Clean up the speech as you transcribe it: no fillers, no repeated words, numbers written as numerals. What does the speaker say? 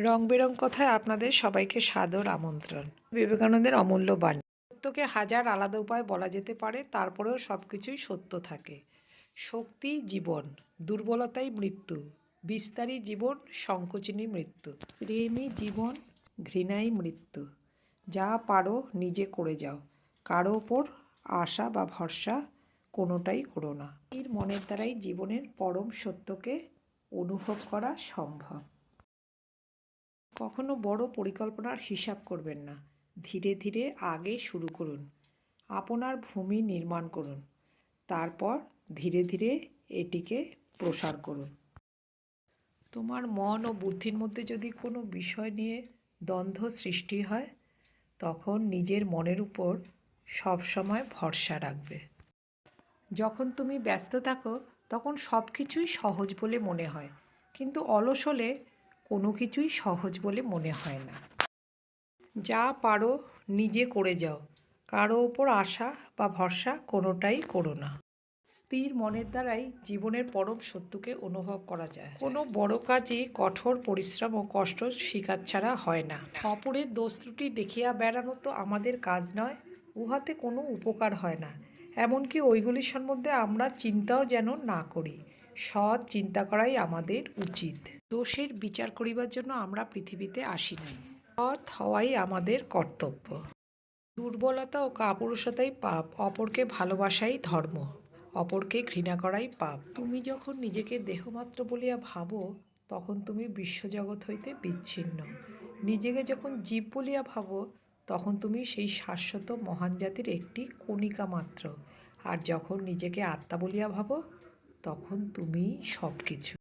রং বেরং কথায় আপনাদের সবাইকে সাদর আমন্ত্রণ। বিবেকানন্দের অমূল্য বাণী। সত্যকে হাজার আলাদা উপায় বলা যেতে পারে, তারপরেও সব কিছুই সত্য থাকে। শক্তি জীবন, দুর্বলতাই মৃত্যু, বিস্তারী জীবন, সংকোচনই মৃত্যু, প্রেমই জীবন, ঘৃণাই মৃত্যু। যা পারো নিজে করে যাও, কারো ওপর আশা বা ভরসা কোনোটাই করো না। এর মনের দ্বারাই জীবনের পরম সত্যকে অনুভব করা সম্ভব। কখনো বড় পরিকল্পনার হিসাব করবেন না, ধীরে ধীরে আগে শুরু করুন। আপনার ভূমি নির্মাণ করুন, তারপর ধীরে ধীরে এটিকে প্রসার করুন। তোমার মন ও বুদ্ধির মধ্যে যদি কোনো বিষয় নিয়ে দ্বন্দ্ব সৃষ্টি হয়, তখন নিজের মনের উপর সবসময় ভরসা রাখবে। যখন তুমি ব্যস্ত থাকো তখন সব কিছুই সহজ বলে মনে হয়, কিন্তু অলস হলে কোনো কিছুই সহজ বলে মনে হয় না। যা পারো নিজে করে যাও, কারো ওপর আশা বা ভরসা কোনোটাই করো না। স্থির মনের দ্বারাই জীবনের পরম সত্যকে অনুভব করা যায়। কোনো বড় কাজই কঠোর পরিশ্রম ও কষ্ট স্বীকার ছাড়া হয় না। অপরের দোষ ত্রুটি দেখিয়া বেড়ানো তো আমাদের কাজ নয়, উহাতে কোনো উপকার হয় না। এমনকি ওইগুলির সম্বন্ধে আমরা চিন্তাও যেন না করি। সৎ চিন্তা করাই আমাদের উচিত। দোষের বিচার করিবার জন্য আমরা পৃথিবীতে আসি নাই, সৎ হওয়াই আমাদের কর্তব্য। দুর্বলতা ও কাপুরুষতাই পাপ, অপরকে ভালোবাসাই ধর্ম, অপরকে ঘৃণা করাই পাপ। তুমি যখন নিজেকে দেহমাত্র বলিয়া ভাবো, তখন তুমি বিশ্বজগৎ হইতে বিচ্ছিন্ন। নিজেকে যখন জীব বলিয়া ভাবো, তখন তুমি সেই শাশ্বত মহান জাতির একটি কণিকা মাত্র। আর যখন নিজেকে আত্মা বলিয়া ভাবো, তখন তুমি সব কিছু।